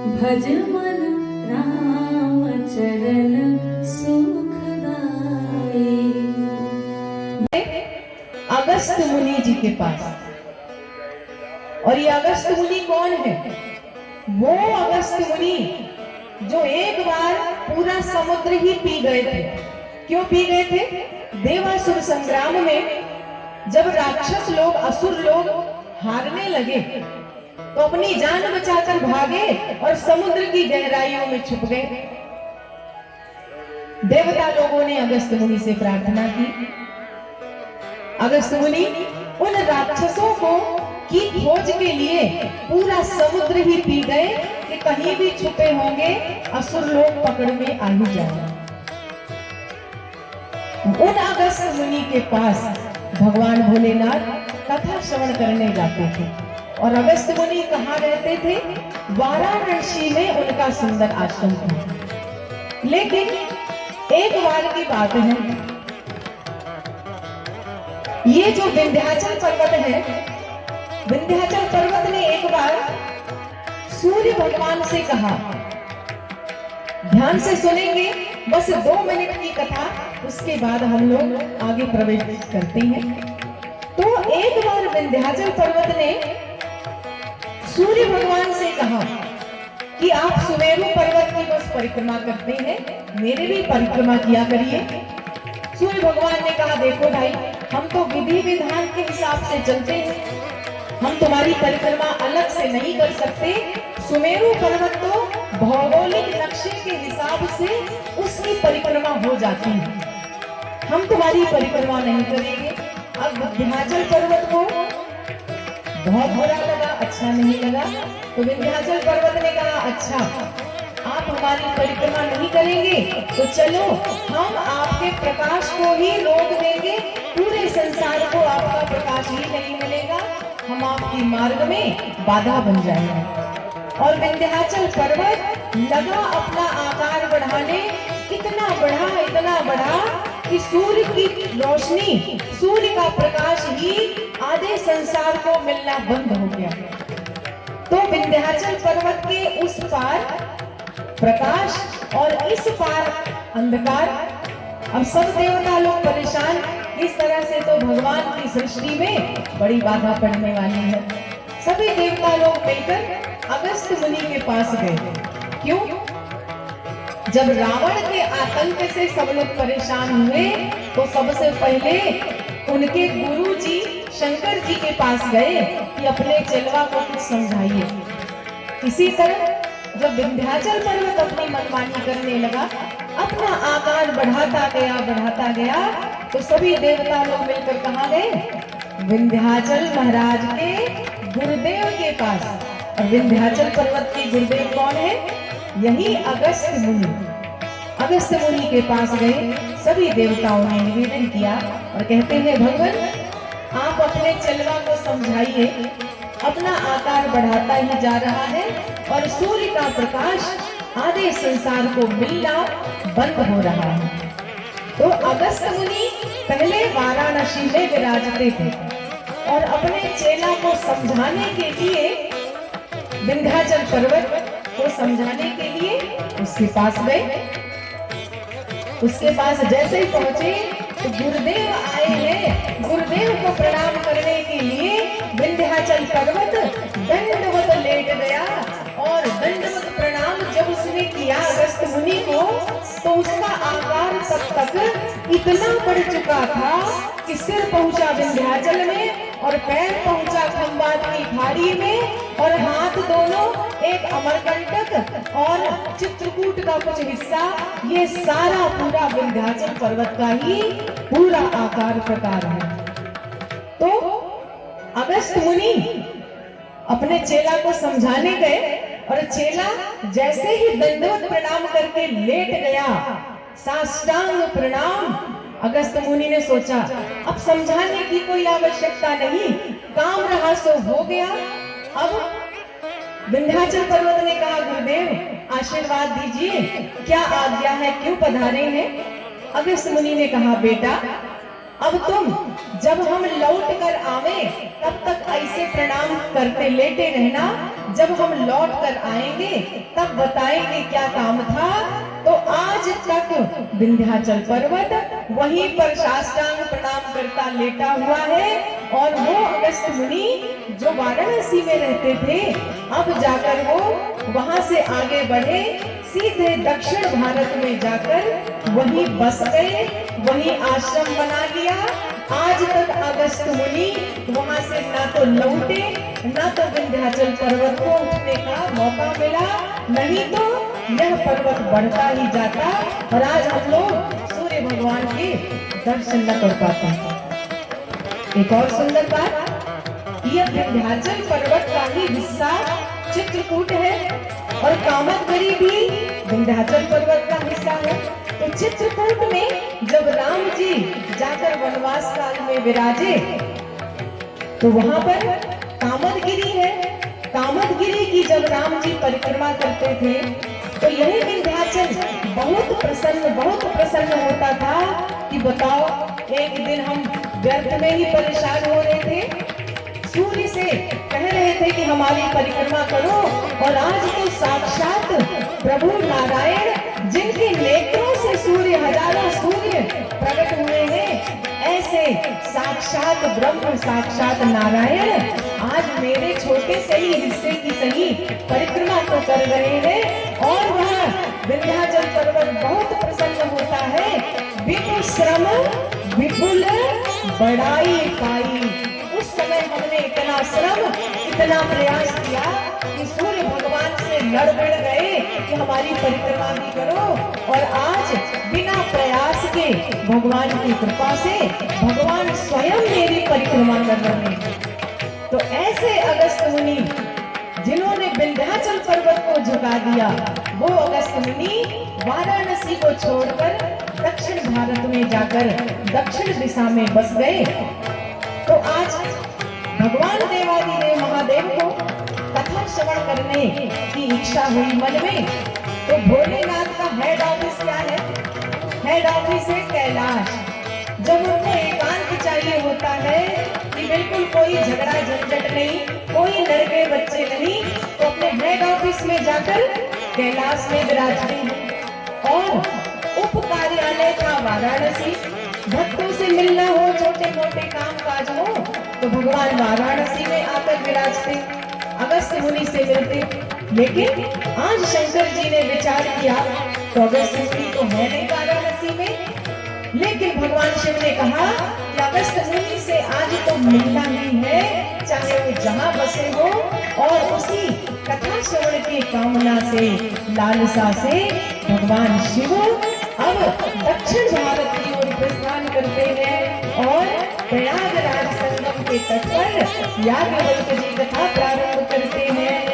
भज मन राम चरण सुखदाई। अगस्त मुनि जी के पास। और ये अगस्त मुनि कौन है? वो अगस्त मुनि जो एक बार पूरा समुद्र ही पी गए थे। क्यों पी गए थे? देवासुर संग्राम में जब राक्षस लोग, असुर लोग हारने लगे तो अपनी जान बचाकर भागे और समुद्र की गहराइयों में छुप गए। देवता लोगों ने अगस्त मुनि से प्रार्थना की, अगस्त मुनि उन राक्षसों को की खोज के लिए पूरा समुद्र ही पी गए कि कहीं भी छुपे होंगे असुर लोग पकड़ में आ ही जाए। उन अगस्त मुनि के पास भगवान भोलेनाथ कथा श्रवण करने जाते थे। और अगस्त मुनि कहाँ रहते थे? वाराणसी में उनका सुंदर आश्रम था। लेकिन एक बार की बात है, ये जो विंध्याचल पर्वत है, विंध्याचल पर्वत ने एक बार सूर्य भगवान से कहा, ध्यान से सुनेंगे, बस 2 मिनट की कथा, उसके बाद हम लोग आगे प्रवेश करते हैं। तो एक बार विंध्याचल पर्वत ने सूर्य भगवान से कहा कि आप सुमेरु पर्वत की बस परिक्रमा करते हैं, मेरे भी परिक्रमा किया करिए। सूर्य भगवान ने कहा, देखो भाई, हम तो विधि विधान के हिसाब से चलते हैं, हम तुम्हारी परिक्रमा अलग से नहीं कर सकते। सुमेरु पर्वत तो भौगोलिक नक्शे के हिसाब से उसकी परिक्रमा हो जाती है, हम तुम्हारी परिक्रमा नहीं करेंगे। अब विंध्याचल पर्वत को बहुत बुरा लगा, अच्छा नहीं लगा। तो विंध्याचल पर्वत ने कहा, अच्छा आप हमारी परिक्रमा नहीं करेंगे तो चलो हम आपके प्रकाश को ही रोक देंगे, पूरे संसार को आपका प्रकाश ही नहीं मिलेगा, हम आपके मार्ग में बाधा बन जाएंगे। और विंध्याचल पर्वत लगा अपना आकार बढ़ाने, कितना बढ़ा, इतना बढ़ा कि सूर्य की रोशनी, सूर्य का प्रकाश ही आधे संसार को मिलना बंद हो गया। तो विंध्याचल पर्वत के उस पार प्रकाश और इस पार अंधकार। अब सब देवता लोग परेशान, इस तरह से तो भगवान की सृष्टि में बड़ी बाधा पड़ने वाली है। सभी देवता लोग मिलकर अगस्त मुनि के पास गए। क्यों? जब रावण के आतंक से सब लोग परेशान हुए तो सबसे पहले उनके गुरु जी शंकर जी के पास गए कि अपने चेलवा को कुछ समझाइए। इसी तरह जब विंध्याचल पर्वत अपनी मनमानी करने लगा, अपना आकार बढ़ाता गया तो सभी देवता लोग मिलकर कहाँ गए? विंध्याचल महाराज के गुरुदेव के पास। और विंध्याचल पर्वत के गुरुदेव कौन है? यही अगस्त मुनि। अगस्त मुनि के पास गए, सभी देवताओं ने निवेदन किया और कहते हैं, भगवान आप अपने चेलवा को समझाइए, अपना आकार बढ़ाता ही जा रहा है और सूर्य का प्रकाश आधे संसार को मिलना बंद हो रहा है। तो अगस्त मुनि पहले वाराणसी में विराजते थे और अपने चेला को समझाने के लिए, विंध्याचल पर्वत को समझाने के लिए उसके पास गए। उसके पास जैसे ही पहुंचे तो गुरुदेव आए हैं, गुरुदेव को प्रणाम करने के लिए विंध्याचल पर्वत दंडवत लेट गया। और दंडवत प्रणाम जब उसने किया अगस्त मुनि को, तो उसका आकार तब तक इतना बढ़ चुका था कि सिर पहुंचा विंध्याचल में और पैर पहुंचा खंबात की खाड़ी में और हाथ दोनों एक अमरकंटक और चित्रकूट का कुछ हिस्सा, ये सारा पूरा विंध्याचल पर्वत का ही पूरा आकार प्रकार है। तो अगस्त मुनि अपने चेला को समझाने गए और चेला जैसे ही दंडवत प्रणाम करके लेट गया, साष्टांग प्रणाम, अगस्त मुनि ने सोचा अब समझाने की कोई आवश्यकता नहीं, काम रहा सो हो गया। अब विंध्याचल पर्वत ने कहा, गुरुदेव आशीर्वाद दीजिए, क्या आज्ञा है, क्यों पधारे हैं? अगस्त मुनि ने कहा, बेटा अब तुम जब हम लौट कर आवे तब तक ऐसे प्रणाम करते लेटे रहना, जब हम लौट कर आएंगे तब बताएंगे क्या काम था। तो आज तक विंध्याचल पर्वत वहीं पर साष्टांग प्रणाम करता लेटा हुआ है। और वो अगस्त्य मुनि जो वाराणसी में रहते थे, अब जाकर वो वहां से आगे बढ़े, सीधे दक्षिण भारत में जाकर वहीं बस गए, वहीं आश्रम बना लिया। आज तक अगस्त्य मुनि वहां से ना तो लौटे, ना तो विंध्याचल पर्वत को उठने का मौका मिला, नहीं तो यह पर्वत बढ़ता ही जाता और आज हम लोग सूर्य भगवान के दर्शन न कर पाते। एक और सुंदर बात, यह विंध्याचल पर्वत का ही हिस्सा चित्रकूट है और कामदगिरी भी विंध्याचल पर्वत का हिस्सा है। तो चित्रकूट में जब राम जी जाकर वनवास काल में विराजे तो वहां पर कामदगिरी है। कामदगिरी की जब राम जी परिक्रमा करते थे तो यही विंध्याचल बहुत प्रसन्न होता था कि बताओ, एक दिन हम व्यर्थ में ही परेशान हो रहे थे, सूर्य से कह रहे थे कि हमारी परिक्रमा करो, और आज तो साक्षात प्रभु नारायण जिनके नेत्रों से सूर्य, हजारों सूर्य प्रकट हुए हैं, ऐसे साक्षात ब्रह्म, साक्षात नारायण आज मेरे छोटे से ही हिस्से की सही परिक्रमा तो कर रहे हैं। और वह विंध्याचल पर्वत बहुत प्रसन्न होता है। विपुल श्रम विपुल बड़ाई पाई। उस समय हमने इतना श्रम, इतना प्रयास किया कि सूर्य भगवान से लड़ भिड़ गए कि हमारी परिक्रमा भी करो, और आज बिना प्रयास के भगवान की कृपा से भगवान स्वयं मेरी परिक्रमा कर रहे हैं। तो ऐसे अगस्त्य मुनि जिन्होंने विंध्याचल पर्वत को झुका दिया, वो अगस्त्य मुनि वाराणसी को छोड़कर दक्षिण भारत में जाकर दक्षिण दिशा में बस गए। तो आज भगवान देवादिदेव महादेव को कथा श्रवण करने की इच्छा हुई मन में। तो भोलेनाथ का हेड ऑफिस क्या है? हेड ऑफिस है कैलाश। जब उनको एकांत चाहिए होता है कि बिल्कुल कोई झगड़ा झंझट नहीं, कोई लड़के बच्चे नहीं, तो अपने हेड ऑफिस में जाकर कैलाश में विराजते हैं। और उप कार्यालय था वाराणसी। भक्तों से मिलना हो, छोटे मोटे काम काज हो, तो भगवान वाराणसी में आकर विराजते, अगस्त्य मुनि से मिलते। लेकिन आज शंकर जी ने विचार किया तो अगस्त्य मुनि तो है नहीं वाराणसी में, लेकिन भगवान शिव ने कहा कि अगस्त्य मुनि से आज तो मिलना ही है, चाहे वो जहां बसे हो। और उसी कथा श्रवण की कामना से, लालसा से भगवान शिव अब दक्षिण भारत की ओर प्रस्थान करते हैं और प्रयागराज संगम के तट पर याज्ञवल्क्य जी कथा प्रारंभ करते हैं।